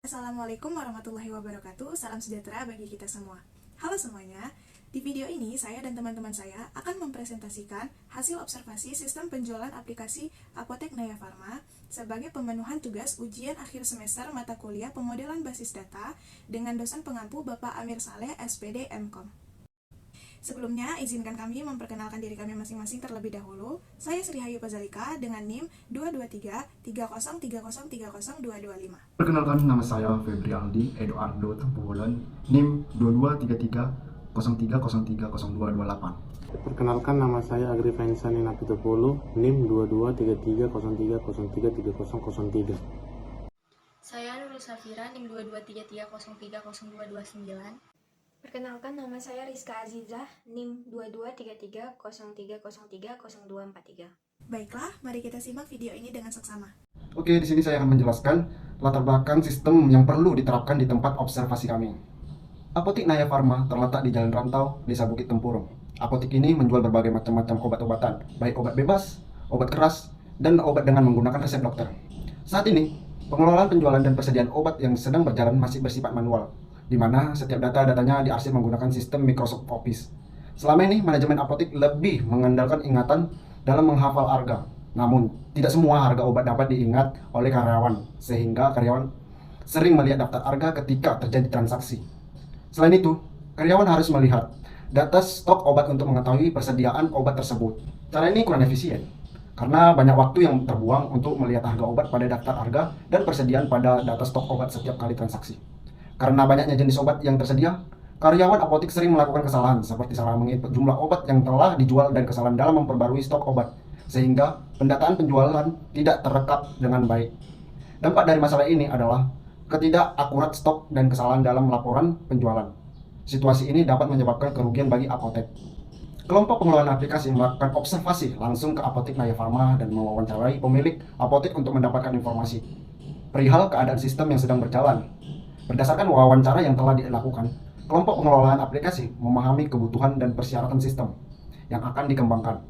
Assalamualaikum warahmatullahi wabarakatuh. Salam sejahtera bagi kita semua. Halo semuanya. Di video ini saya dan teman-teman saya akan mempresentasikan hasil observasi sistem penjualan aplikasi Apotek Naya Farma sebagai pemenuhan tugas ujian akhir semester mata kuliah pemodelan basis data dengan dosen pengampu Bapak Amir Saleh, SPD MKom. Sebelumnya, izinkan kami memperkenalkan diri kami masing-masing terlebih dahulu. Saya Sri Hayu Pazalika dengan NIM 2233030302225. Perkenalkan, nama saya Febri Aldi Eduardo Tempubulan, NIM 223303030228. Perkenalkan, nama saya Agri Fainsan Napitopulu, NIM 223303033003. Saya Nurul Safira, NIM 2233030229. Perkenalkan, nama saya Rizka Azizah, NIM 223303030243. Baiklah, mari kita simak video ini dengan seksama. Oke, di sini saya akan menjelaskan latar belakang sistem yang perlu diterapkan di tempat observasi kami. Apotek Naya Farma terletak di Jalan Rantau, Desa Bukit Tempurung. Apotek ini menjual berbagai macam-macam obat-obatan, baik obat bebas, obat keras, dan obat dengan menggunakan resep dokter. Saat ini, pengelolaan penjualan dan persediaan obat yang sedang berjalan masih bersifat manual, di mana setiap datanya diarsip menggunakan sistem Microsoft Office. Selama ini, manajemen apotek lebih mengandalkan ingatan dalam menghafal harga. Namun, tidak semua harga obat dapat diingat oleh karyawan, sehingga karyawan sering melihat daftar harga ketika terjadi transaksi. Selain itu, karyawan harus melihat data stok obat untuk mengetahui persediaan obat tersebut. Cara ini kurang efisien, karena banyak waktu yang terbuang untuk melihat harga obat pada daftar harga dan persediaan pada data stok obat setiap kali transaksi. Karena banyaknya jenis obat yang tersedia, karyawan apotek sering melakukan kesalahan seperti salah menginput jumlah obat yang telah dijual dan kesalahan dalam memperbarui stok obat, sehingga pendataan penjualan tidak terekam dengan baik. Dampak dari masalah ini adalah ketidakakurat stok dan kesalahan dalam laporan penjualan. Situasi ini dapat menyebabkan kerugian bagi apotek. Kelompok pengelolaan aplikasi melakukan observasi langsung ke Apotek Naya Farma dan mewawancarai pemilik apotek untuk mendapatkan informasi perihal keadaan sistem yang sedang berjalan. Berdasarkan wawancara yang telah dilakukan, kelompok pengelolaan aplikasi memahami kebutuhan dan persyaratan sistem yang akan dikembangkan.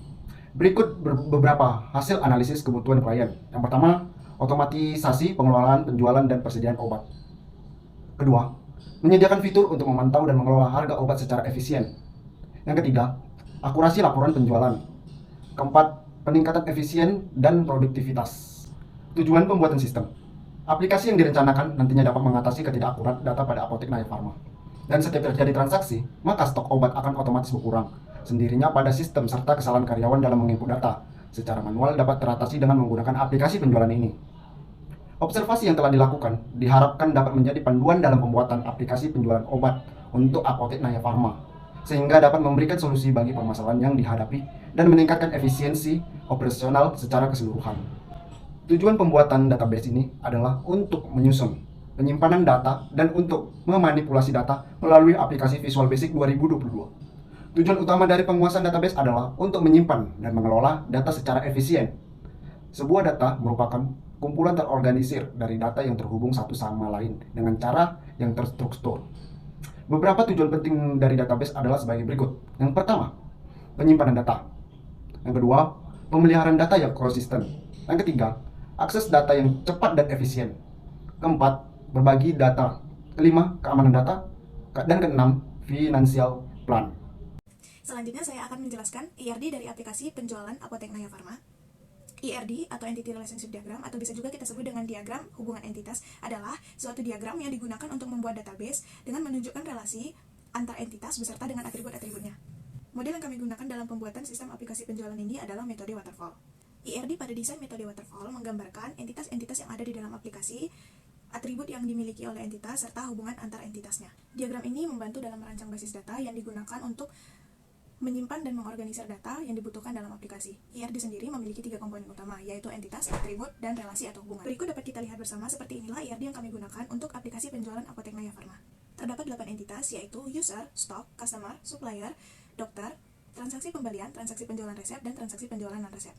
Berikut beberapa hasil analisis kebutuhan klien. Yang pertama, otomatisasi pengelolaan penjualan dan persediaan obat. Kedua, menyediakan fitur untuk memantau dan mengelola harga obat secara efisien. Yang ketiga, akurasi laporan penjualan. Keempat, peningkatan efisien dan produktivitas. Tujuan pembuatan sistem. Aplikasi yang direncanakan nantinya dapat mengatasi ketidakakurat data pada Apotek Naya Farma. Dan setiap terjadi transaksi, maka stok obat akan otomatis berkurang sendirinya pada sistem serta kesalahan karyawan dalam menginput data secara manual dapat teratasi dengan menggunakan aplikasi penjualan ini. Observasi yang telah dilakukan diharapkan dapat menjadi panduan dalam pembuatan aplikasi penjualan obat untuk Apotek Naya Farma, sehingga dapat memberikan solusi bagi permasalahan yang dihadapi dan meningkatkan efisiensi operasional secara keseluruhan. Tujuan pembuatan database ini adalah untuk menyusun penyimpanan data dan untuk memanipulasi data melalui aplikasi Visual Basic 2022. Tujuan utama dari penguasaan database adalah untuk menyimpan dan mengelola data secara efisien. Sebuah data merupakan kumpulan terorganisir dari data yang terhubung satu sama lain dengan cara yang terstruktur. Beberapa tujuan penting dari database adalah sebagai berikut. Yang pertama, penyimpanan data. Yang kedua, pemeliharaan data yang konsisten. Yang ketiga, akses data yang cepat dan efisien. Keempat, berbagi data. Kelima, keamanan data. Dan keenam, financial plan. Selanjutnya saya akan menjelaskan IRD dari aplikasi penjualan Apotek Naya Farma. IRD atau Entity Relationship Diagram atau bisa juga kita sebut dengan diagram hubungan entitas adalah suatu diagram yang digunakan untuk membuat database dengan menunjukkan relasi antar entitas beserta dengan atribut-atributnya. Model yang kami gunakan dalam pembuatan sistem aplikasi penjualan ini adalah metode waterfall. IRD pada desain metode waterfall menggambarkan entitas-entitas yang ada di dalam aplikasi, atribut yang dimiliki oleh entitas, serta hubungan antar entitasnya. Diagram ini membantu dalam merancang basis data yang digunakan untuk menyimpan dan mengorganisir data yang dibutuhkan dalam aplikasi. IRD sendiri memiliki 3 komponen utama, yaitu entitas, atribut, dan relasi atau hubungan. Berikut dapat kita lihat bersama seperti inilah IRD yang kami gunakan untuk aplikasi penjualan Apotek Naya Farma. Terdapat 8 entitas, yaitu user, stock, customer, supplier, dokter, transaksi pembelian, transaksi penjualan resep, dan transaksi penjualan non-resep.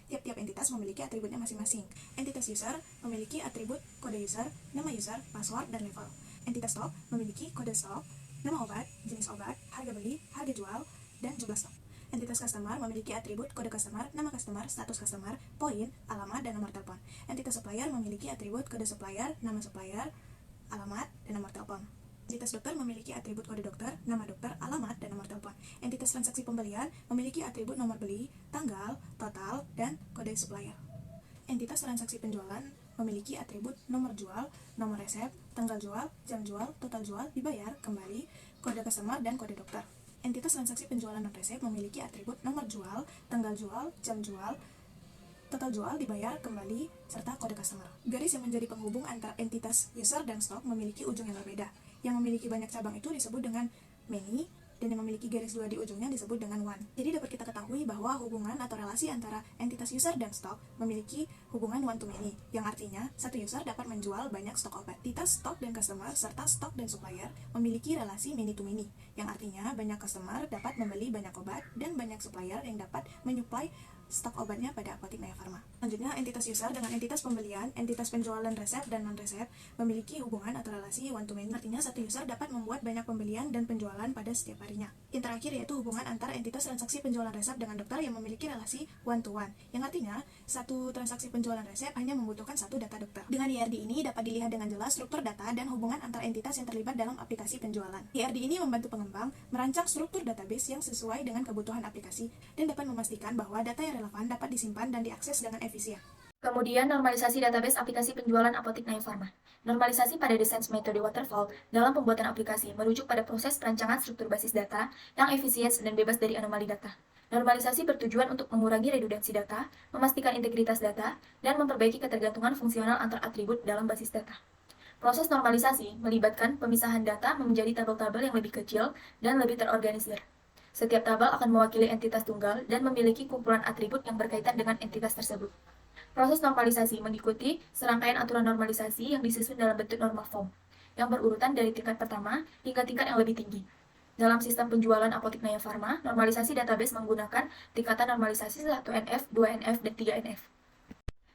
Tiap-tiap entitas memiliki atributnya masing-masing. Entitas user memiliki atribut kode user, nama user, password, dan level. Entitas stock memiliki kode stok, nama obat, jenis obat, harga beli, harga jual, dan jumlah stok. Entitas customer memiliki atribut kode customer, nama customer, status customer, poin, alamat, dan nomor telepon. Entitas supplier memiliki atribut kode supplier, nama supplier, alamat, dan nomor telepon. Entitas dokter memiliki atribut kode dokter, nama dokter, alamat, dan nomor telepon. Entitas transaksi pembelian memiliki atribut nomor beli, tanggal, total, dan kode supplier. Entitas transaksi penjualan memiliki atribut nomor jual, nomor resep, tanggal jual, jam jual, total jual, dibayar, kembali, kode customer, dan kode dokter. Entitas transaksi penjualan non-resep memiliki atribut nomor jual, tanggal jual, jam jual, total jual, dibayar, kembali, serta kode customer. Garis yang menjadi penghubung antara entitas user dan stok memiliki ujung yang berbeda. Yang memiliki banyak cabang itu disebut dengan many, dan yang memiliki garis dua di ujungnya disebut dengan one. Jadi dapat kita ketahui bahwa hubungan atau relasi antara entitas user dan stok memiliki hubungan one to many, yang artinya satu user dapat menjual banyak stok obat. Entitas stok dan customer serta stok dan supplier memiliki relasi many to many, yang artinya banyak customer dapat membeli banyak obat dan banyak supplier yang dapat menyuplai stok obatnya pada apotek Naya Pharma. Selanjutnya, entitas user dengan entitas pembelian, entitas penjualan resep dan non-resep memiliki hubungan atau relasi one to many. Artinya, satu user dapat membuat banyak pembelian dan penjualan pada setiap harinya. Yang terakhir yaitu hubungan antara entitas transaksi penjualan resep dengan dokter yang memiliki relasi one to one. Yang artinya, satu transaksi penjualan resep hanya membutuhkan satu data dokter. Dengan IRD ini dapat dilihat dengan jelas struktur data dan hubungan antar entitas yang terlibat dalam aplikasi penjualan. IRD ini membantu pengembang merancang struktur database yang sesuai dengan kebutuhan aplikasi dan dapat memastikan bahwa data yang relevan dapat disimpan dan diakses dengan efisien. Kemudian, normalisasi database aplikasi penjualan apotek Naya Pharma. Normalisasi pada desain metode waterfall dalam pembuatan aplikasi merujuk pada proses perancangan struktur basis data yang efisien dan bebas dari anomali data. Normalisasi bertujuan untuk mengurangi redundansi data, memastikan integritas data, dan memperbaiki ketergantungan fungsional antar atribut dalam basis data. Proses normalisasi melibatkan pemisahan data menjadi tabel-tabel yang lebih kecil dan lebih terorganisir. Setiap tabel akan mewakili entitas tunggal dan memiliki kumpulan atribut yang berkaitan dengan entitas tersebut. Proses normalisasi mengikuti serangkaian aturan normalisasi yang disusun dalam bentuk normal form, yang berurutan dari tingkat pertama hingga tingkat yang lebih tinggi. Dalam sistem penjualan apotek Naya Pharma, normalisasi database menggunakan tingkatan normalisasi 1NF, 2NF, dan 3NF.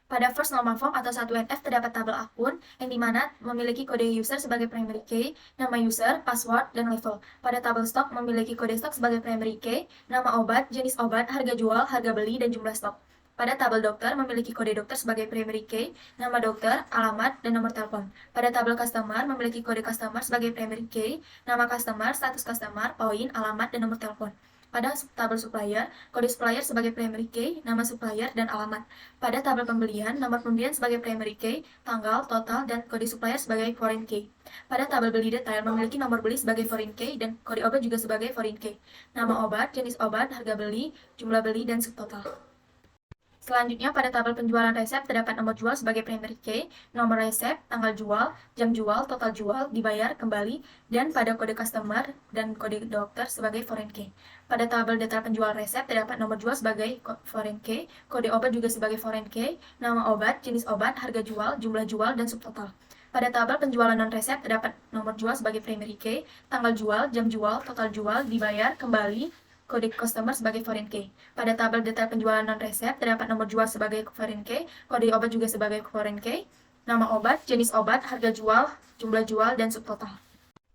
Pada first normal form atau 1NF terdapat tabel akun yang dimana memiliki kode user sebagai primary key, nama user, password, dan level. Pada tabel stok memiliki kode stok sebagai primary key, nama obat, jenis obat, harga jual, harga beli, dan jumlah stok. Pada tabel dokter memiliki kode dokter sebagai primary key, nama dokter, alamat, dan nomor telepon. Pada tabel customer memiliki kode customer sebagai primary key, nama customer, status customer, poin, alamat, dan nomor telepon. Pada tabel supplier, kode supplier sebagai primary key, nama supplier, dan alamat. Pada tabel pembelian, nomor pembelian sebagai primary key, tanggal, total, dan kode supplier sebagai foreign key. Pada tabel beli detail memiliki nomor beli sebagai foreign key dan kode obat juga sebagai foreign key. Nama obat, jenis obat, harga beli, jumlah beli, dan subtotal. Selanjutnya, pada tabel penjualan resep terdapat nomor jual sebagai primary key, nomor resep, tanggal jual, jam jual, total jual, dibayar, kembali, dan pada kode customer dan kode dokter sebagai foreign key. Pada tabel detail penjual resep terdapat nomor jual sebagai foreign key, kode obat juga sebagai foreign key, nama obat, jenis obat, harga jual, jumlah jual, dan subtotal. Pada tabel penjualan non-resep terdapat nomor jual sebagai primary key, tanggal jual, jam jual, total jual, dibayar, kembali, kode customer sebagai foreign key. Pada tabel detail penjualan non-resep terdapat nomor jual sebagai foreign key, kode obat juga sebagai foreign key, nama obat, jenis obat, harga jual, jumlah jual, dan subtotal.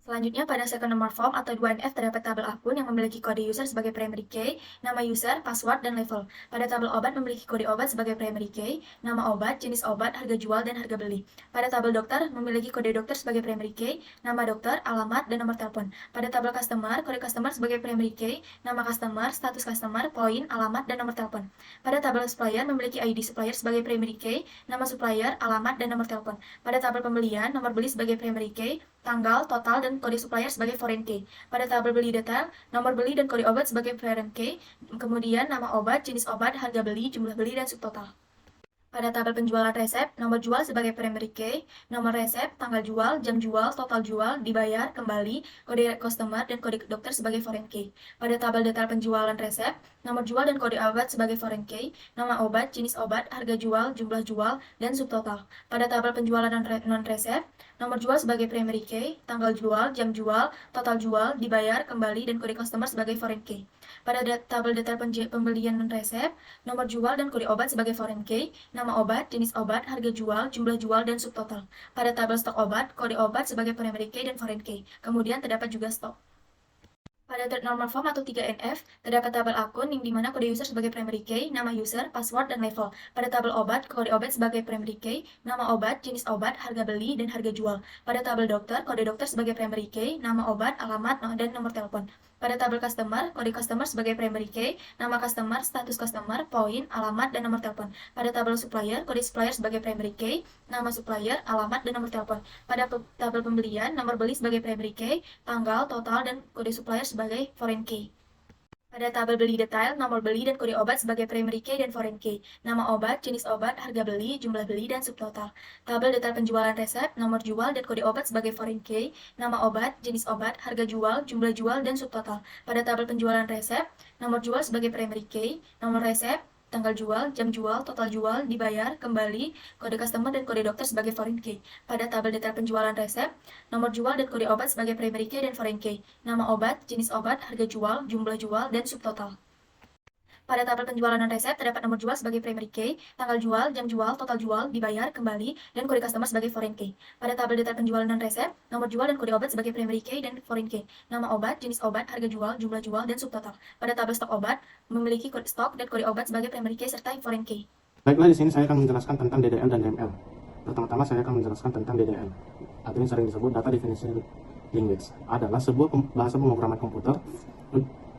Selanjutnya, pada second normal form atau 2NF terdapat tabel akun yang memiliki kode user sebagai primary key, nama user, password, dan level. Pada tabel obat memiliki kode obat sebagai primary key, nama obat, jenis obat, harga jual, dan harga beli. Pada tabel dokter memiliki kode dokter sebagai primary key, nama dokter, alamat, dan nomor telepon. Pada tabel customer, kode customer sebagai primary key, nama customer, status customer, poin, alamat, dan nomor telepon. Pada tabel supplier memiliki ID supplier sebagai primary key, nama supplier, alamat, dan nomor telepon. Pada tabel pembelian, nomor beli sebagai primary key, tanggal, total, dan kode supplier sebagai foreign key. Pada tabel beli detail, nomor beli dan kode obat sebagai foreign key, kemudian nama obat, jenis obat, harga beli, jumlah beli, dan subtotal. Pada tabel penjualan resep, nomor jual sebagai primary key, nomor resep, tanggal jual, jam jual, total jual, dibayar, kembali, kode customer, dan kode dokter sebagai foreign key. Pada tabel detail penjualan resep, nomor jual dan kode obat sebagai foreign key, nama obat, jenis obat, harga jual, jumlah jual, dan subtotal. Pada tabel penjualan non-resep, nomor jual sebagai primary key, tanggal jual, jam jual, total jual, dibayar, kembali, dan kode customer sebagai foreign key. Pada tabel detail pembelian non-resep, nomor jual dan kode obat sebagai foreign key, nama obat, jenis obat, harga jual, jumlah jual, dan subtotal. Pada tabel stok obat, kode obat sebagai primary key dan foreign key. Kemudian terdapat juga stok. Pada third normal form atau 3NF, terdapat tabel akun yang dimana kode user sebagai primary key, nama user, password, dan level. Pada tabel obat, kode obat sebagai primary key, nama obat, jenis obat, harga beli, dan harga jual. Pada tabel dokter, kode dokter sebagai primary key, nama obat, alamat, dan nomor telepon. Pada tabel customer, kode customer sebagai primary key, nama customer, status customer, poin, alamat, dan nomor telepon. Pada tabel supplier, kode supplier sebagai primary key, nama supplier, alamat, dan nomor telepon. Pada tabel pembelian, nomor beli sebagai primary key, tanggal, total, dan kode supplier sebagai foreign key. Pada tabel beli detail, nomor beli dan kode obat sebagai primary key dan foreign key. Nama obat, jenis obat, harga beli, jumlah beli, dan subtotal. Tabel detail penjualan resep, nomor jual dan kode obat sebagai foreign key. Nama obat, jenis obat, harga jual, jumlah jual, dan subtotal. Pada tabel penjualan resep, nomor jual sebagai primary key, nomor resep, tanggal jual, jam jual, total jual, dibayar, kembali, kode customer, dan kode dokter sebagai foreign key. Pada tabel detail penjualan resep, nomor jual dan kode obat sebagai primary key dan foreign key. Nama obat, jenis obat, harga jual, jumlah jual, dan subtotal. Pada tabel penjualan non-resep, terdapat nomor jual sebagai primary key, tanggal jual, jam jual, total jual, dibayar, kembali, dan kode customer sebagai foreign key. Pada tabel detail penjualan non-resep, nomor jual dan kode obat sebagai primary key dan foreign key. Nama obat, jenis obat, harga jual, jumlah jual, dan subtotal. Pada tabel stok obat, memiliki kode stok dan kode obat sebagai primary key serta foreign key. Baiklah, di sini saya akan menjelaskan tentang DDL dan DML. Pertama-tama saya akan menjelaskan tentang DDL, atau yang sering disebut Data Definition Language, adalah sebuah bahasa pemrograman komputer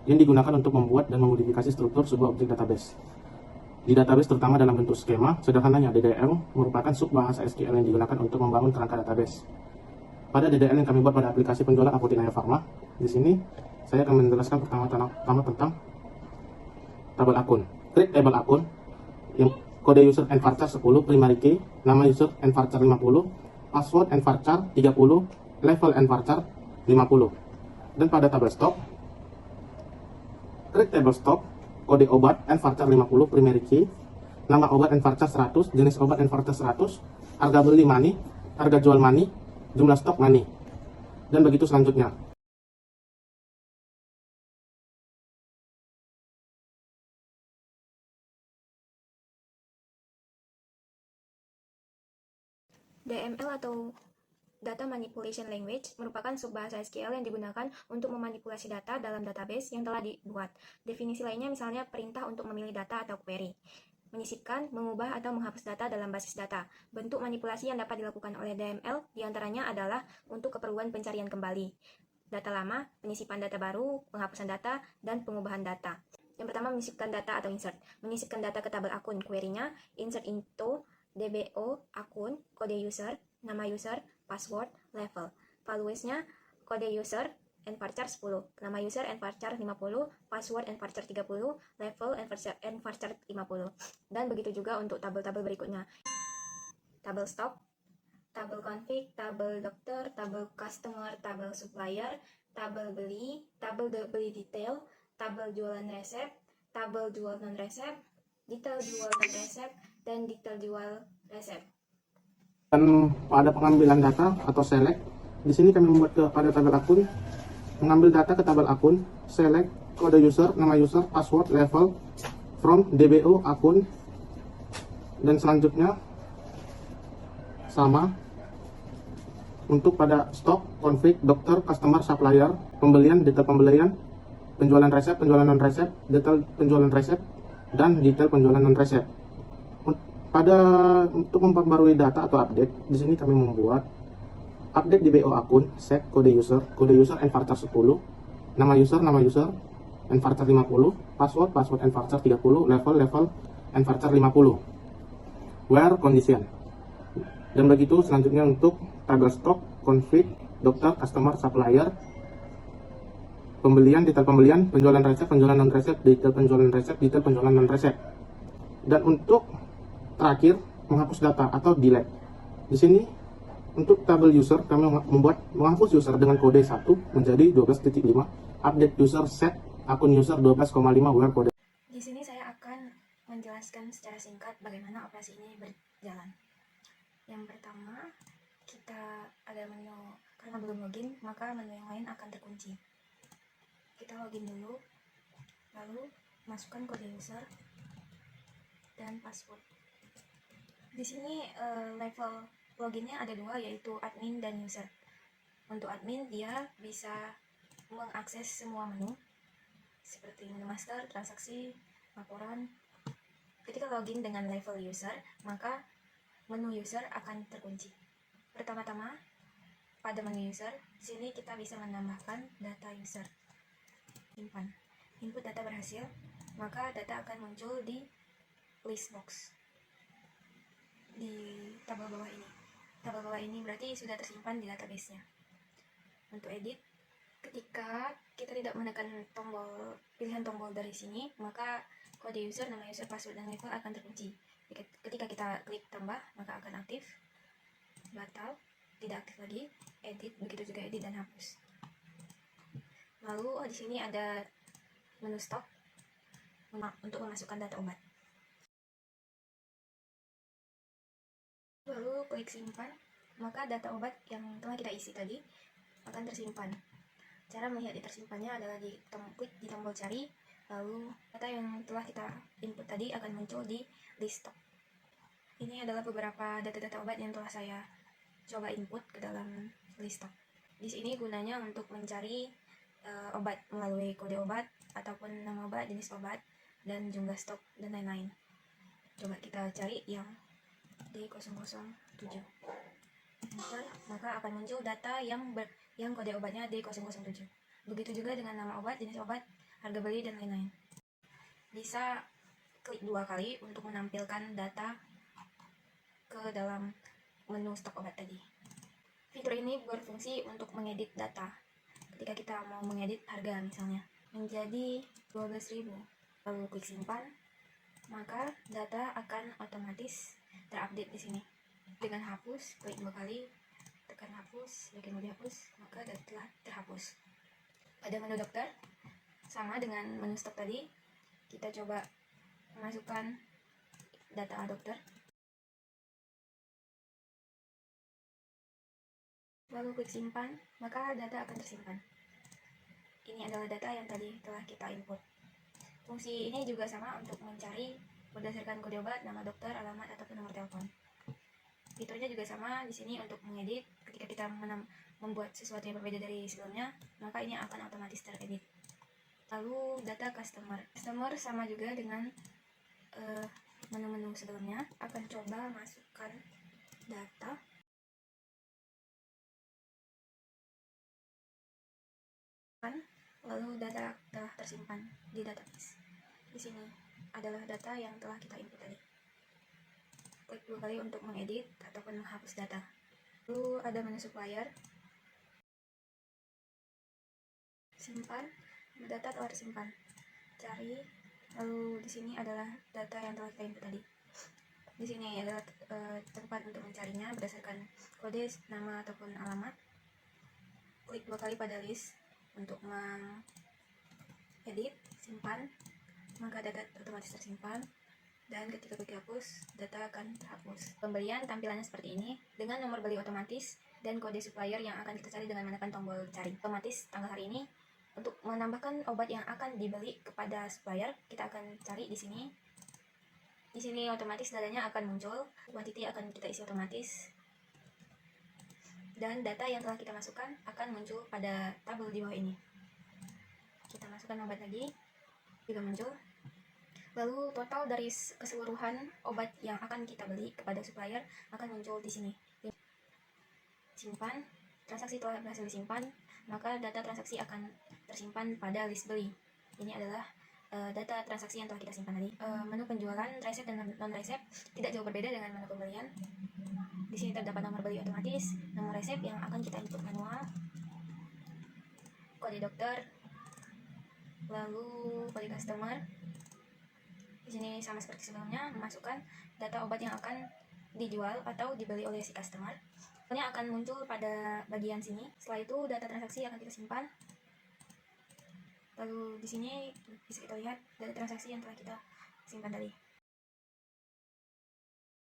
yang digunakan untuk membuat dan memodifikasi struktur sebuah objek database. Di database terutama dalam bentuk skema, sederhananya DDL merupakan subbahasa SQL yang digunakan untuk membangun kerangka database. Pada DDL yang kami buat pada aplikasi penjualan Apotek Naya Pharma, di sini saya akan menjelaskan pertama tentang tabel akun. Create tabel akun yang kode user and varchar 10, primary key, nama user and varchar 50, password and varchar 30, level and varchar 50. Dan pada tabel stock, create table stock, kode obat and varchar 50, primary key, nama obat and varchar 100, jenis obat and varchar 100, harga beli money, harga jual money, jumlah stok money, dan begitu selanjutnya. DML atau Data Manipulation Language merupakan subbahasa SQL yang digunakan untuk memanipulasi data dalam database yang telah dibuat. Definisi lainnya misalnya perintah untuk memilih data atau query, menyisipkan, mengubah, atau menghapus data dalam basis data. Bentuk manipulasi yang dapat dilakukan oleh DML diantaranya adalah untuk keperluan pencarian kembali data lama, penyisipan data baru, penghapusan data, dan pengubahan data. Yang pertama, menyisipkan data atau insert. Menyisipkan data ke tabel akun, query-nya insert into DBO akun, kode user, nama user, password, level. Values-nya kode user and varchar 10, nama user and varchar 50, password and varchar 30, level and varchar 50. Dan begitu juga untuk tabel-tabel berikutnya. Tabel stock, tabel config, tabel dokter, tabel customer, tabel supplier, tabel beli detail, tabel jualan resep, tabel jual non resep, detail jual non resep, dan detail jual resep. Dan pada pengambilan data atau select, di sini kami membuat pada tabel akun, mengambil data ke tabel akun, select kode user, nama user, password, level, from DBO akun, dan selanjutnya sama untuk pada stok, config, dokter, customer, supplier, pembelian, detail pembelian, penjualan resep, penjualan non resep, detail penjualan resep, dan detail penjualan non resep. Pada untuk memperbarui data atau update, di sini kami membuat update DBO akun, set kode user and varchar 10, nama user and varchar 50, password and varchar 30, level and varchar 50, where condition. Dan begitu selanjutnya untuk tabel stok, config, dokter, customer, supplier, pembelian, detail pembelian, penjualan resep, penjualan non resep, detail penjualan resep, detail penjualan non resep. Dan untuk terakhir menghapus data atau delete. Di sini untuk tabel user kami menghapus user dengan kode 1 menjadi 12.5, update user set akun user 12,5 where kode. Di sini saya akan menjelaskan secara singkat bagaimana operasi ini berjalan. Yang pertama, kita ada menu, karena belum login, maka menu yang lain akan terkunci. Kita login dulu, lalu masukkan kode user dan password. Di sini level loginnya ada dua, yaitu admin dan user. Untuk admin, dia bisa mengakses semua menu seperti menu master, transaksi, laporan. Ketika login dengan level user, maka menu user akan terkunci. Pertama-tama, pada menu user, di sini kita bisa menambahkan data user. Simpan. Input data berhasil, maka data akan muncul di list box di tabel bawah ini. Tabel bawah ini berarti sudah tersimpan di database-nya. Untuk edit, ketika kita tidak menekan pilihan tombol dari sini, maka kode user, nama user, password, dan level akan terkunci. Ketika kita klik tambah, maka akan aktif. Batal, tidak aktif lagi. Edit, begitu juga edit dan hapus. Lalu di sini ada menu stok untuk memasukkan data obat. Lalu klik simpan, maka data obat yang telah kita isi tadi akan tersimpan. Cara melihat tersimpannya adalah klik di tombol cari, lalu data yang telah kita input tadi akan muncul di list stock. Ini adalah beberapa data-data obat yang telah saya coba input ke dalam list stock. Di sini gunanya untuk mencari obat melalui kode obat ataupun nama obat, jenis obat, dan jumlah stok dan lain-lain. Coba kita cari yang D007. Enter, maka akan muncul data yang kode obatnya D007. Begitu juga dengan nama obat, jenis obat, harga beli, dan lain-lain. Bisa klik 2 kali untuk menampilkan data ke dalam menu stok obat tadi. Fitur ini berfungsi untuk mengedit data. Ketika kita mau mengedit harga misalnya menjadi 12.000, lalu klik simpan, maka data akan otomatis terupdate di sini. Dengan hapus, klik 2 kali, tekan hapus, yakin mau dihapus, maka data telah terhapus. Pada menu dokter, sama dengan menu stok tadi, kita coba memasukkan data dokter. Lalu klik simpan, maka data akan tersimpan. Ini adalah data yang tadi telah kita input. Fungsi ini juga sama untuk mencari berdasarkan kode obat, nama dokter, alamat, ataupun nomor telepon. Fiturnya juga sama di sini untuk mengedit. Ketika kita membuat sesuatu yang berbeda dari sebelumnya, maka ini akan otomatis teredit. Lalu data customer. Customer sama juga dengan menu-menu sebelumnya. Akan coba masukkan data. Lalu data telah tersimpan di database. Di sini adalah data yang telah kita input tadi. Klik 2 kali untuk mengedit ataupun menghapus data. Lalu ada menu supplier. Simpan, data telah tersimpan. Cari, lalu di sini adalah data yang telah kita input tadi. Di sini adalah tempat untuk mencarinya berdasarkan kode, nama, ataupun alamat. Klik 2 kali pada list untuk mengedit, simpan, maka data otomatis tersimpan, dan ketika klik hapus, data akan terhapus. Pembelian tampilannya seperti ini, dengan nomor beli otomatis dan kode supplier yang akan kita cari dengan menekan tombol cari. Otomatis tanggal hari ini, untuk menambahkan obat yang akan dibeli kepada supplier, kita akan cari di sini. Di sini otomatis datanya akan muncul, quantity akan kita isi otomatis, dan data yang telah kita masukkan akan muncul pada tabel di bawah ini. Kita masukkan obat lagi, juga muncul. Lalu total dari keseluruhan obat yang akan kita beli kepada supplier akan muncul di sini. Simpan, transaksi telah berhasil disimpan, maka data transaksi akan tersimpan pada list beli. Ini adalah data transaksi yang telah kita simpan tadi. Menu penjualan, resep dan non-resep tidak jauh berbeda dengan menu pembelian. Di sini terdapat nomor beli otomatis, nomor resep yang akan kita input manual, kode dokter, lalu kode customer. Di sini sama seperti sebelumnya, memasukkan data obat yang akan dijual atau dibeli oleh si customer. Ini akan muncul pada bagian sini. Setelah itu data transaksi akan kita simpan. Lalu di sini bisa kita lihat data transaksi yang telah kita simpan tadi.